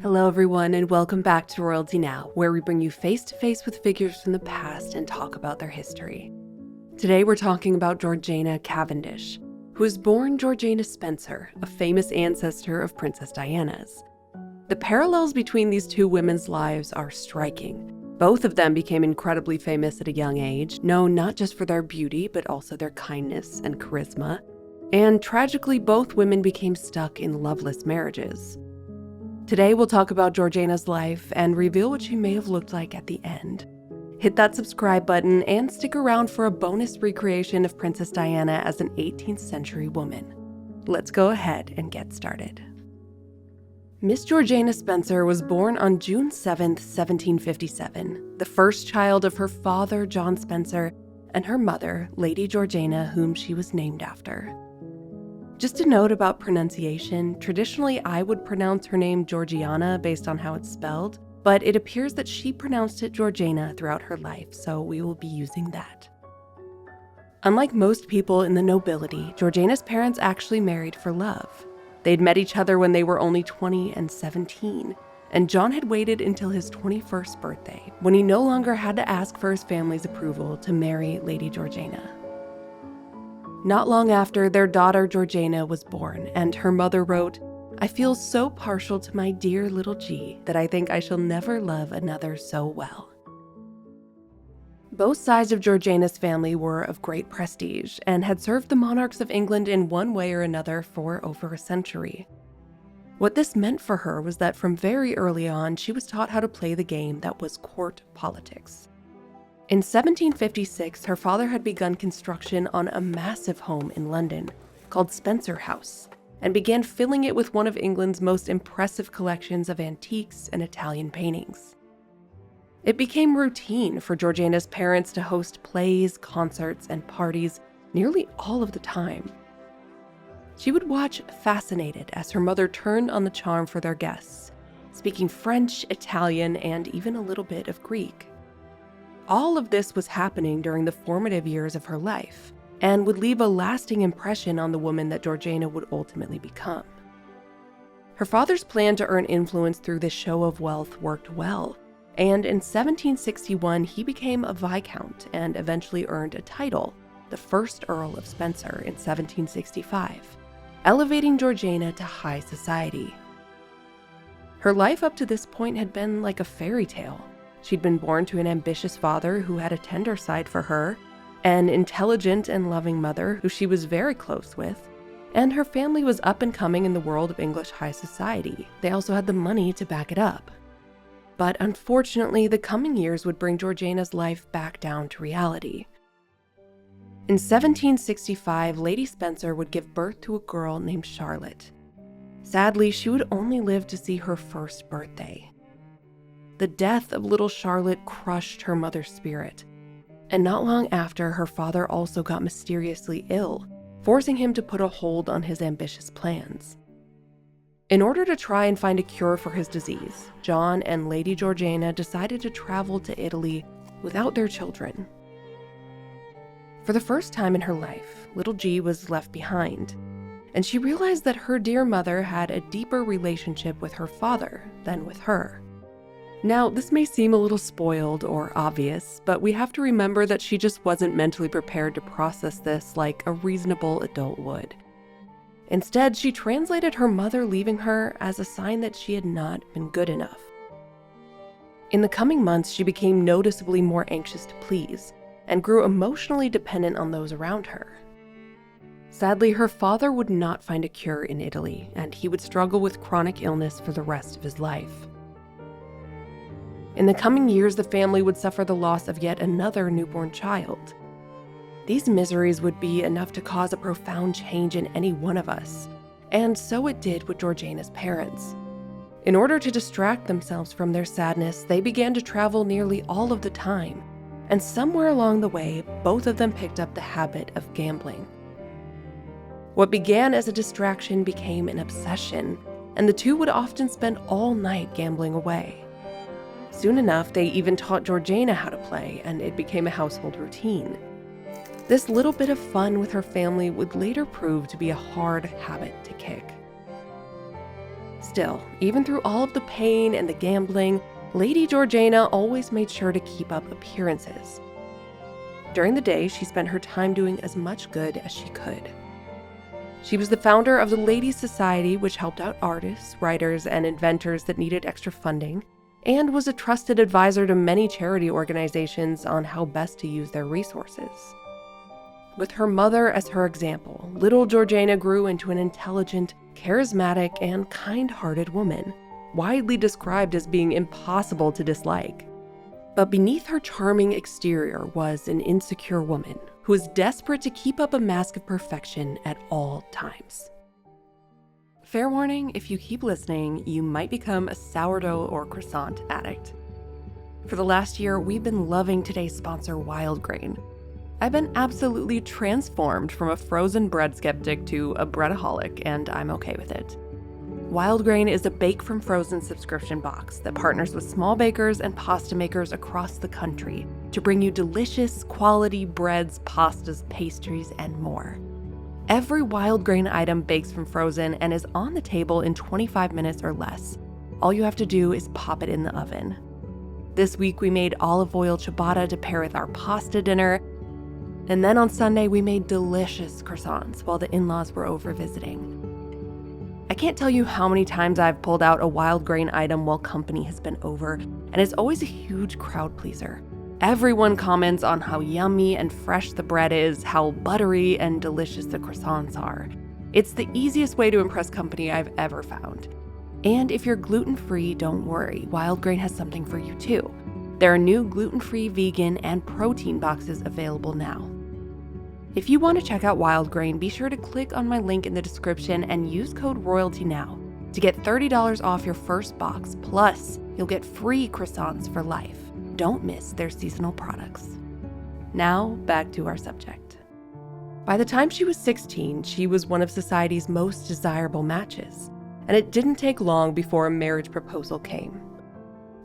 Hello everyone, and welcome back to Royalty Now, where we bring you face to face with figures from the past and talk about their history. Today we're talking about Georgiana Cavendish, who was born Georgaina Spencer, a famous ancestor of Princess Diana's. The parallels between these two women's lives are striking. Both of them became incredibly famous at a young age, known not just for their beauty, but also their kindness and charisma. And tragically, both women became stuck in loveless marriages. Today, we'll talk about Georgiana's life and reveal what she may have looked like at the end. Hit that subscribe button and stick around for a bonus recreation of Princess Diana as an 18th century woman. Let's go ahead and get started. Miss Georgaina Spencer was born on June 7, 1757, the first child of her father, John Spencer, and her mother, Lady Georgiana, whom she was named after. Just a note about pronunciation, traditionally I would pronounce her name Georgiana based on how it's spelled, but it appears that she pronounced it Georgaina throughout her life, so we will be using that. Unlike most people in the nobility, Georgiana's parents actually married for love. They'd met each other when they were only 20 and 17, and John had waited until his 21st birthday, when he no longer had to ask for his family's approval to marry Lady Georgiana. Not long after, their daughter Georgiana was born, and her mother wrote, "I feel so partial to my dear little G that I think I shall never love another so well." Both sides of Georgiana's family were of great prestige and had served the monarchs of England in one way or another for over a century. What this meant for her was that from very early on, she was taught how to play the game that was court politics. In 1756, her father had begun construction on a massive home in London called Spencer House and began filling it with one of England's most impressive collections of antiques and Italian paintings. It became routine for Georgiana's parents to host plays, concerts, and parties nearly all of the time. She would watch fascinated as her mother turned on the charm for their guests, speaking French, Italian, and even a little bit of Greek. All of this was happening during the formative years of her life and would leave a lasting impression on the woman that Georgiana would ultimately become. Her father's plan to earn influence through this show of wealth worked well, and in 1761 he became a viscount and eventually earned a title, the first Earl of Spencer, in 1765, elevating Georgiana to high society. Her life up to this point had been like a fairy tale. She'd been born to an ambitious father who had a tender side for her, an intelligent and loving mother who she was very close with, and her family was up and coming in the world of English high society. They also had the money to back it up. But unfortunately, the coming years would bring Georgiana's life back down to reality. In 1765, Lady Spencer would give birth to a girl named Charlotte. Sadly, she would only live to see her first birthday. The death of little Charlotte crushed her mother's spirit, and not long after, her father also got mysteriously ill, forcing him to put a hold on his ambitious plans. In order to try and find a cure for his disease, John and Lady Georgiana decided to travel to Italy without their children. For the first time in her life, little G was left behind, and she realized that her dear mother had a deeper relationship with her father than with her. Now, this may seem a little spoiled or obvious, but we have to remember that she just wasn't mentally prepared to process this like a reasonable adult would. Instead, she translated her mother leaving her as a sign that she had not been good enough. In the coming months, she became noticeably more anxious to please and grew emotionally dependent on those around her. Sadly, her father would not find a cure in Italy, and he would struggle with chronic illness for the rest of his life. In the coming years, the family would suffer the loss of yet another newborn child. These miseries would be enough to cause a profound change in any one of us, and so it did with Georgiana's parents. In order to distract themselves from their sadness, they began to travel nearly all of the time, and somewhere along the way, both of them picked up the habit of gambling. What began as a distraction became an obsession, and the two would often spend all night gambling away. Soon enough, they even taught Georgiana how to play, and it became a household routine. This little bit of fun with her family would later prove to be a hard habit to kick. Still, even through all of the pain and the gambling, Lady Georgiana always made sure to keep up appearances. During the day, she spent her time doing as much good as she could. She was the founder of the Ladies' Society, which helped out artists, writers, and inventors that needed extra funding, and was a trusted advisor to many charity organizations on how best to use their resources. With her mother as her example, little Georgiana grew into an intelligent, charismatic, and kind-hearted woman, widely described as being impossible to dislike. But beneath her charming exterior was an insecure woman who was desperate to keep up a mask of perfection at all times. Fair warning, if you keep listening, you might become a sourdough or croissant addict. For the last year, we've been loving today's sponsor, Wild Grain. I've been absolutely transformed from a frozen bread skeptic to a breadaholic, and I'm okay with it. Wild Grain is a bake from frozen subscription box that partners with small bakers and pasta makers across the country to bring you delicious, quality breads, pastas, pastries, and more. Every Wild Grain item bakes from frozen and is on the table in 25 minutes or less. All you have to do is pop it in the oven. This week we made olive oil ciabatta to pair with our pasta dinner, and then on Sunday we made delicious croissants while the in-laws were over visiting. I can't tell you how many times I've pulled out a Wild Grain item while company has been over, and it's always a huge crowd pleaser. Everyone comments on how yummy and fresh the bread is, how buttery and delicious the croissants are. It's the easiest way to impress company I've ever found. And if you're gluten-free, don't worry, Wild Grain has something for you too. There are new gluten-free, vegan, and protein boxes available now. If you want to check out Wild Grain, be sure to click on my link in the description and use code ROYALTYNOW to get $30 off your first box, plus you'll get free croissants for life. Don't miss their seasonal products. Now, back to our subject. By the time she was 16, she was one of society's most desirable matches, and it didn't take long before a marriage proposal came.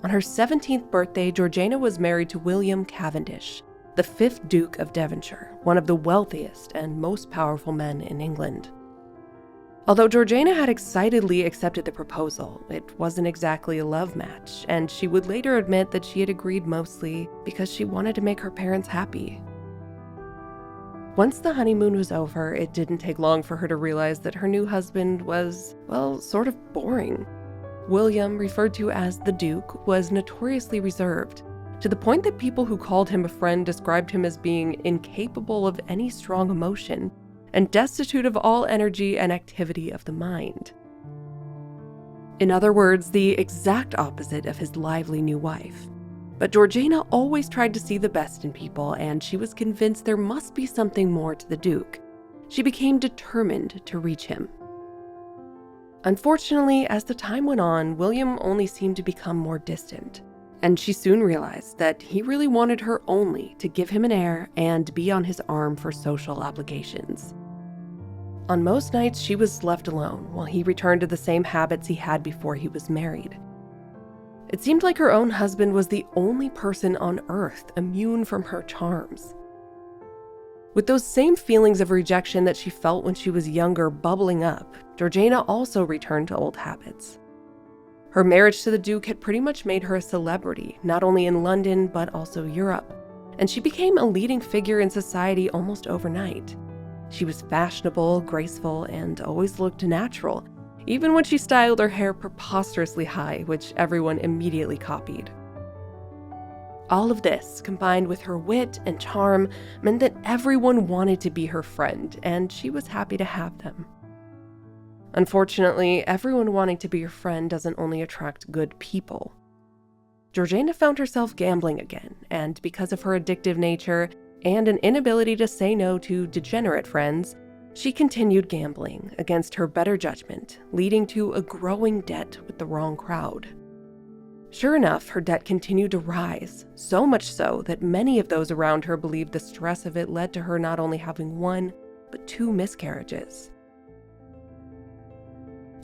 On her 17th birthday, Georgiana was married to William Cavendish, the 5th Duke of Devonshire, one of the wealthiest and most powerful men in England. Although Georgiana had excitedly accepted the proposal, it wasn't exactly a love match, and she would later admit that she had agreed mostly because she wanted to make her parents happy. Once the honeymoon was over, it didn't take long for her to realize that her new husband was, well, sort of boring. William, referred to as the Duke, was notoriously reserved, to the point that people who called him a friend described him as being incapable of any strong emotion and destitute of all energy and activity of the mind. In other words, the exact opposite of his lively new wife. But Georgiana always tried to see the best in people, and she was convinced there must be something more to the Duke. She became determined to reach him. Unfortunately, as the time went on, William only seemed to become more distant, and she soon realized that he really wanted her only to give him an heir and be on his arm for social obligations. On most nights, she was left alone while he returned to the same habits he had before he was married. It seemed like her own husband was the only person on earth immune from her charms. With those same feelings of rejection that she felt when she was younger bubbling up, Georgiana also returned to old habits. Her marriage to the Duke had pretty much made her a celebrity, not only in London, but also Europe, and she became a leading figure in society almost overnight. She was fashionable, graceful, and always looked natural, even when she styled her hair preposterously high, which everyone immediately copied. All of this, combined with her wit and charm, meant that everyone wanted to be her friend, and she was happy to have them. Unfortunately, everyone wanting to be your friend doesn't only attract good people. Georgiana found herself gambling again, and because of her addictive nature and an inability to say no to degenerate friends, she continued gambling against her better judgment, leading to a growing debt with the wrong crowd. Sure enough, her debt continued to rise, so much so that many of those around her believed the stress of it led to her not only having one, but 2 miscarriages.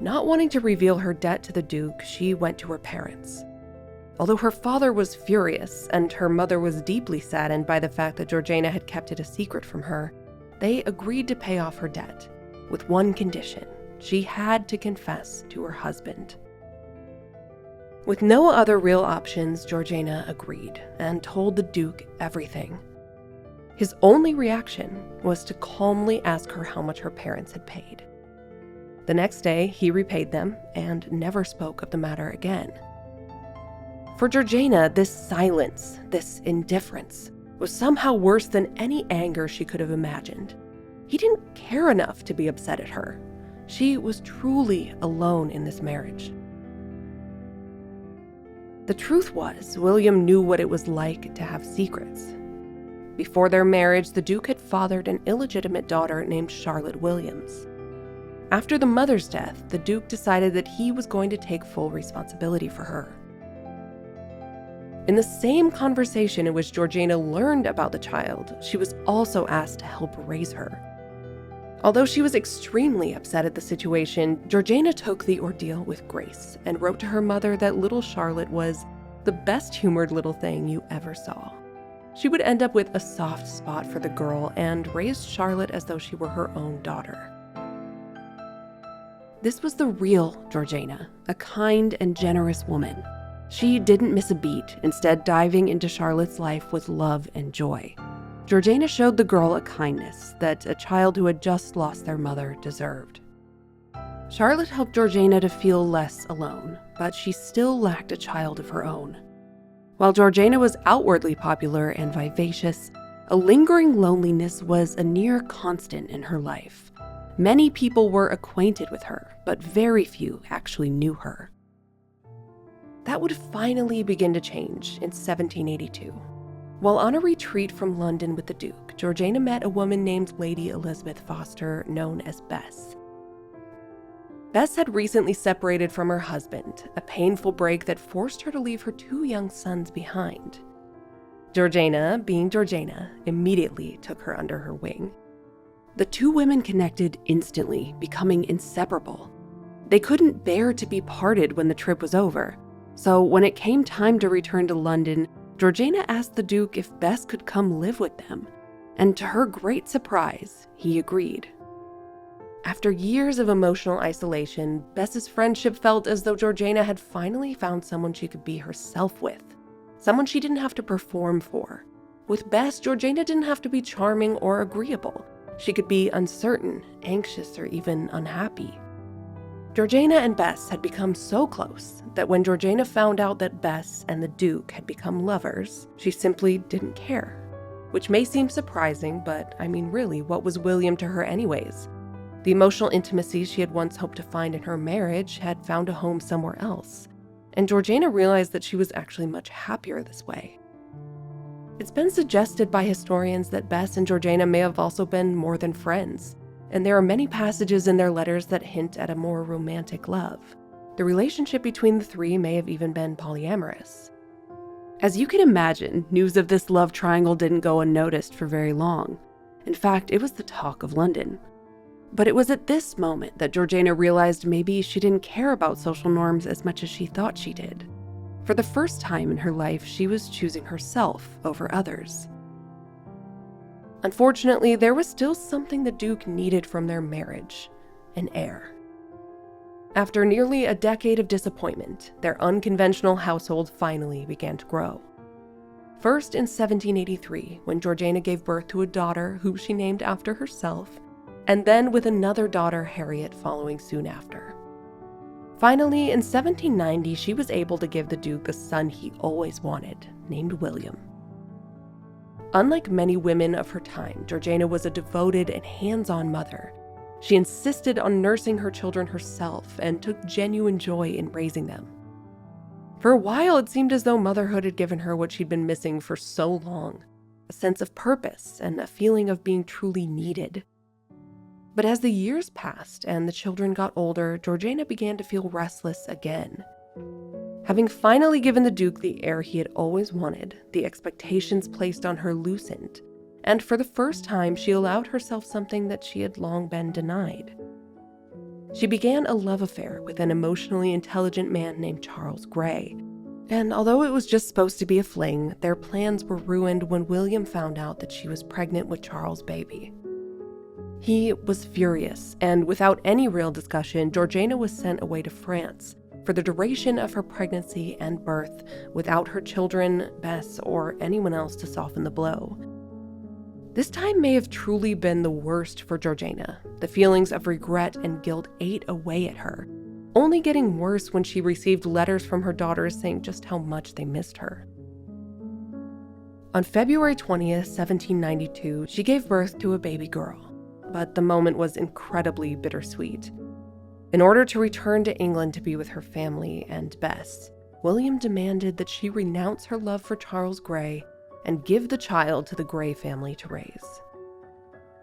Not wanting to reveal her debt to the Duke, she went to her parents. Although her father was furious and her mother was deeply saddened by the fact that Georgiana had kept it a secret from her, they agreed to pay off her debt, with one condition: She had to confess to her husband. With no other real options, Georgiana agreed and told the Duke everything. His only reaction was to calmly ask her how much her parents had paid. The next day, he repaid them and never spoke of the matter again. For Georgiana, this silence, this indifference, was somehow worse than any anger she could have imagined. He didn't care enough to be upset at her. She was truly alone in this marriage. The truth was, William knew what it was like to have secrets. Before their marriage, the Duke had fathered an illegitimate daughter named Charlotte Williams. After the mother's death, the Duke decided that he was going to take full responsibility for her. In the same conversation in which Georgiana learned about the child, she was also asked to help raise her. Although she was extremely upset at the situation, Georgiana took the ordeal with grace and wrote to her mother that little Charlotte was the best-humored little thing you ever saw. She would end up with a soft spot for the girl and raised Charlotte as though she were her own daughter. This was the real Georgiana, a kind and generous woman. She didn't miss a beat, instead diving into Charlotte's life with love and joy. Georgiana showed the girl a kindness that a child who had just lost their mother deserved. Charlotte helped Georgiana to feel less alone, but she still lacked a child of her own. While Georgiana was outwardly popular and vivacious, a lingering loneliness was a near constant in her life. Many people were acquainted with her, but very few actually knew her. That would finally begin to change in 1782. While on a retreat from London with the Duke, Georgiana met a woman named Lady Elizabeth Foster, known as Bess. Bess had recently separated from her husband, a painful break that forced her to leave her 2 young sons behind. Georgiana, being Georgiana, immediately took her under her wing. The 2 women connected instantly, becoming inseparable. They couldn't bear to be parted when the trip was over, so when it came time to return to London, Georgiana asked the Duke if Bess could come live with them, and to her great surprise, he agreed. After years of emotional isolation, Bess's friendship felt as though Georgiana had finally found someone she could be herself with, someone she didn't have to perform for. With Bess, Georgiana didn't have to be charming or agreeable. She could be uncertain, anxious, or even unhappy. Georgiana and Bess had become so close that when Georgiana found out that Bess and the Duke had become lovers, she simply didn't care. Which may seem surprising, but really, what was William to her anyways? The emotional intimacy she had once hoped to find in her marriage had found a home somewhere else, and Georgiana realized that she was actually much happier this way. It's been suggested by historians that Bess and Georgiana may have also been more than friends, and there are many passages in their letters that hint at a more romantic love. The relationship between the 3 may have even been polyamorous. As you can imagine, news of this love triangle didn't go unnoticed for very long. In fact, it was the talk of London. But it was at this moment that Georgiana realized maybe she didn't care about social norms as much as she thought she did. For the first time in her life, she was choosing herself over others. Unfortunately, there was still something the Duke needed from their marriage: an heir. After nearly a decade of disappointment, their unconventional household finally began to grow. First in 1783, when Georgiana gave birth to a daughter who she named after herself, and then with another daughter, Harriet, following soon after. Finally, in 1790, she was able to give the Duke the son he always wanted, named William. Unlike many women of her time, Georgiana was a devoted and hands-on mother. She insisted on nursing her children herself and took genuine joy in raising them. For a while, it seemed as though motherhood had given her what she'd been missing for so long: a sense of purpose and a feeling of being truly needed. But as the years passed and the children got older, Georgiana began to feel restless again. Having finally given the Duke the heir he had always wanted, the expectations placed on her loosened, and for the first time she allowed herself something that she had long been denied. She began a love affair with an emotionally intelligent man named Charles Grey, and although it was just supposed to be a fling, their plans were ruined when William found out that she was pregnant with Charles' baby. He was furious, and without any real discussion, Georgiana was sent away to France for the duration of her pregnancy and birth, without her children, Bess, or anyone else to soften the blow. This time may have truly been the worst for Georgiana. The feelings of regret and guilt ate away at her, only getting worse when she received letters from her daughters saying just how much they missed her. On February 20th, 1792, she gave birth to a baby girl, but the moment was incredibly bittersweet. In order to return to England to be with her family and Bess, William demanded that she renounce her love for Charles Grey and give the child to the Grey family to raise.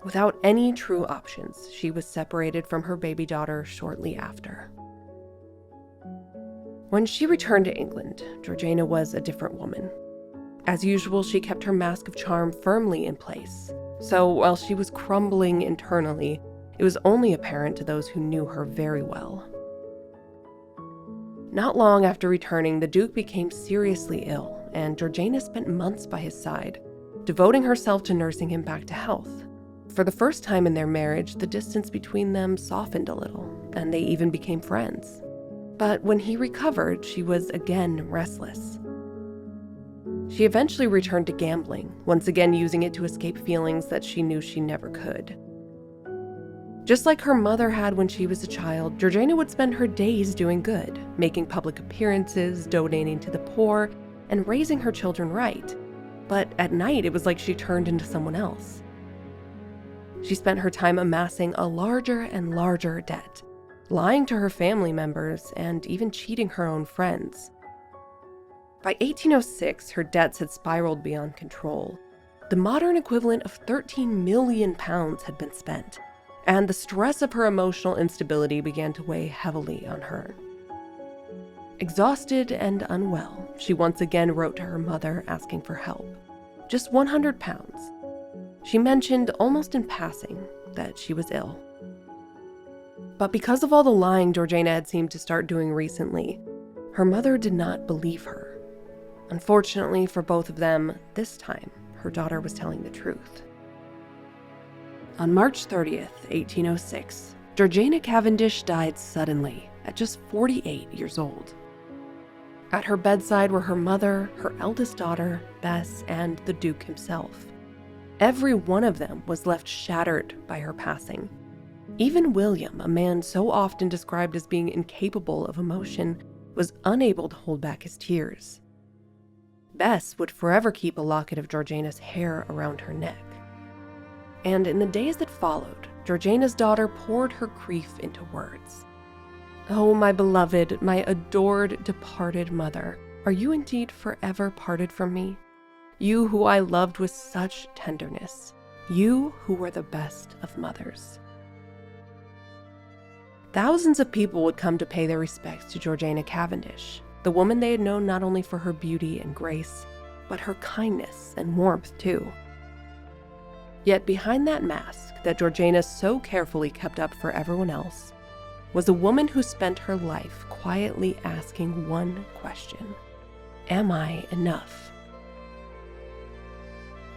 Without any true options, she was separated from her baby daughter shortly after. When she returned to England, Georgiana was a different woman. As usual, she kept her mask of charm firmly in place. So while she was crumbling internally, it was only apparent to those who knew her very well. Not long after returning, the Duke became seriously ill, and Georgiana spent months by his side, devoting herself to nursing him back to health. For the first time in their marriage, the distance between them softened a little, and they even became friends. But when he recovered, she was again restless. She eventually returned to gambling, once again using it to escape feelings that she knew she never could. Just like her mother had when she was a child, Georgiana would spend her days doing good, making public appearances, donating to the poor, and raising her children right. But at night, it was like she turned into someone else. She spent her time amassing a larger and larger debt, lying to her family members, and even cheating her own friends. By 1806, her debts had spiraled beyond control. The modern equivalent of £13 million had been spent, and the stress of her emotional instability began to weigh heavily on her. Exhausted and unwell, she once again wrote to her mother asking for help. Just £100. She mentioned, almost in passing, that she was ill. But because of all the lying Georgiana had seemed to start doing recently, her mother did not believe her. Unfortunately for both of them, this time, her daughter was telling the truth. On March 30th, 1806, Georgiana Cavendish died suddenly at just 48 years old. At her bedside were her mother, her eldest daughter, Bess, and the Duke himself. Every one of them was left shattered by her passing. Even William, a man so often described as being incapable of emotion, was unable to hold back his tears. Bess would forever keep a locket of Georgiana's hair around her neck. And in the days that followed, Georgiana's daughter poured her grief into words. "Oh, my beloved, my adored, departed mother, are you indeed forever parted from me? You who I loved with such tenderness, you who were the best of mothers." Thousands of people would come to pay their respects to Georgiana Cavendish, the woman they had known not only for her beauty and grace, but her kindness and warmth too. Yet behind that mask that Georgiana so carefully kept up for everyone else was a woman who spent her life quietly asking one question: am I enough?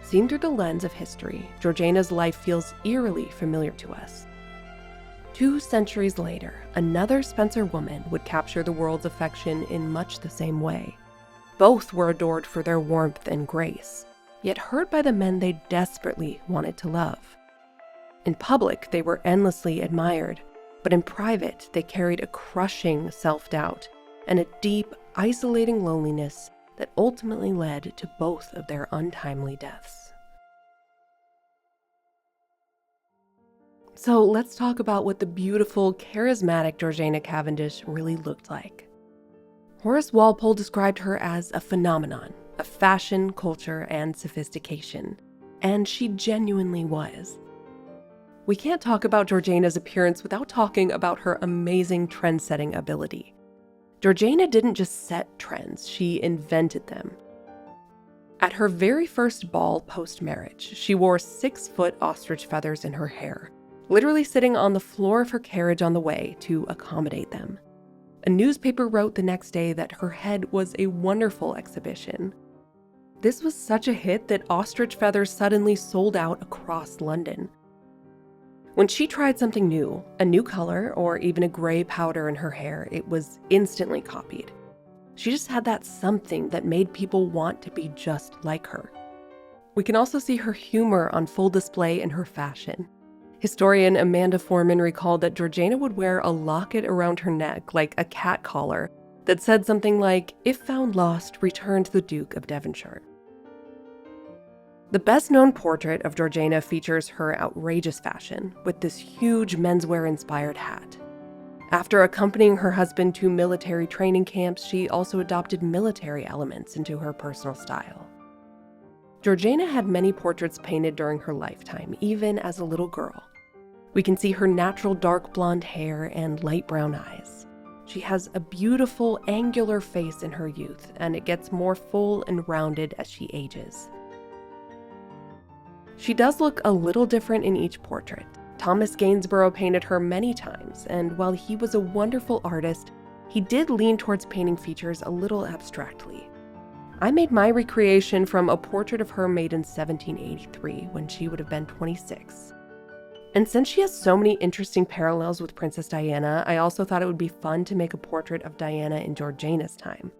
Seen through the lens of history, Georgiana's life feels eerily familiar to us. 2 centuries later, another Spencer woman would capture the world's affection in much the same way. Both were adored for their warmth and grace, yet hurt by the men they desperately wanted to love. In public, they were endlessly admired, but in private, they carried a crushing self-doubt and a deep, isolating loneliness that ultimately led to both of their untimely deaths. So let's talk about what the beautiful, charismatic Georgiana Cavendish really looked like. Horace Walpole described her as a phenomenon of fashion, culture, and sophistication, and she genuinely was. We can't talk about Georgiana's appearance without talking about her amazing trend-setting ability. Georgiana didn't just set trends, she invented them. At her very first ball post-marriage, she wore 6-foot ostrich feathers in her hair, literally sitting on the floor of her carriage on the way to accommodate them. A newspaper wrote the next day that her head was a wonderful exhibition. This was such a hit that ostrich feathers suddenly sold out across London. When she tried something new, a new color, or even a gray powder in her hair, it was instantly copied. She just had that something that made people want to be just like her. We can also see her humor on full display in her fashion. Historian Amanda Foreman recalled that Georgiana would wear a locket around her neck, like a cat collar, that said something like, "If found lost, return to the Duke of Devonshire." The best-known portrait of Georgiana features her outrageous fashion, with this huge menswear-inspired hat. After accompanying her husband to military training camps, she also adopted military elements into her personal style. Georgiana had many portraits painted during her lifetime, even as a little girl. We can see her natural dark blonde hair and light brown eyes. She has a beautiful, angular face in her youth, and it gets more full and rounded as she ages. She does look a little different in each portrait. Thomas Gainsborough painted her many times, and while he was a wonderful artist, he did lean towards painting features a little abstractly. I made my recreation from a portrait of her made in 1783, when she would have been 26. And since she has so many interesting parallels with Princess Diana, I also thought it would be fun to make a portrait of Diana in Georgiana's time,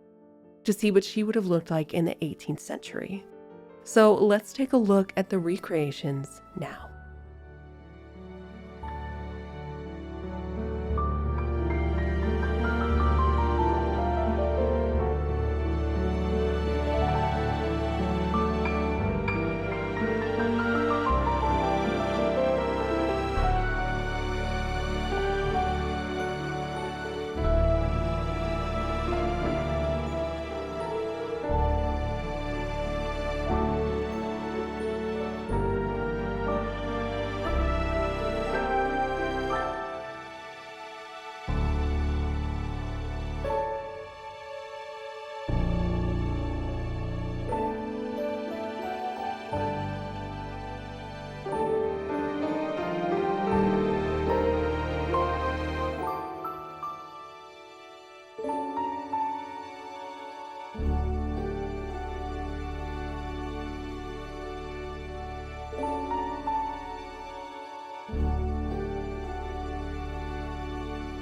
to see what she would have looked like in the 18th century. So let's take a look at the recreations now.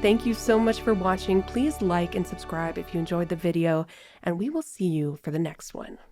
Thank you so much for watching. Please like and subscribe if you enjoyed the video, and we will see you for the next one.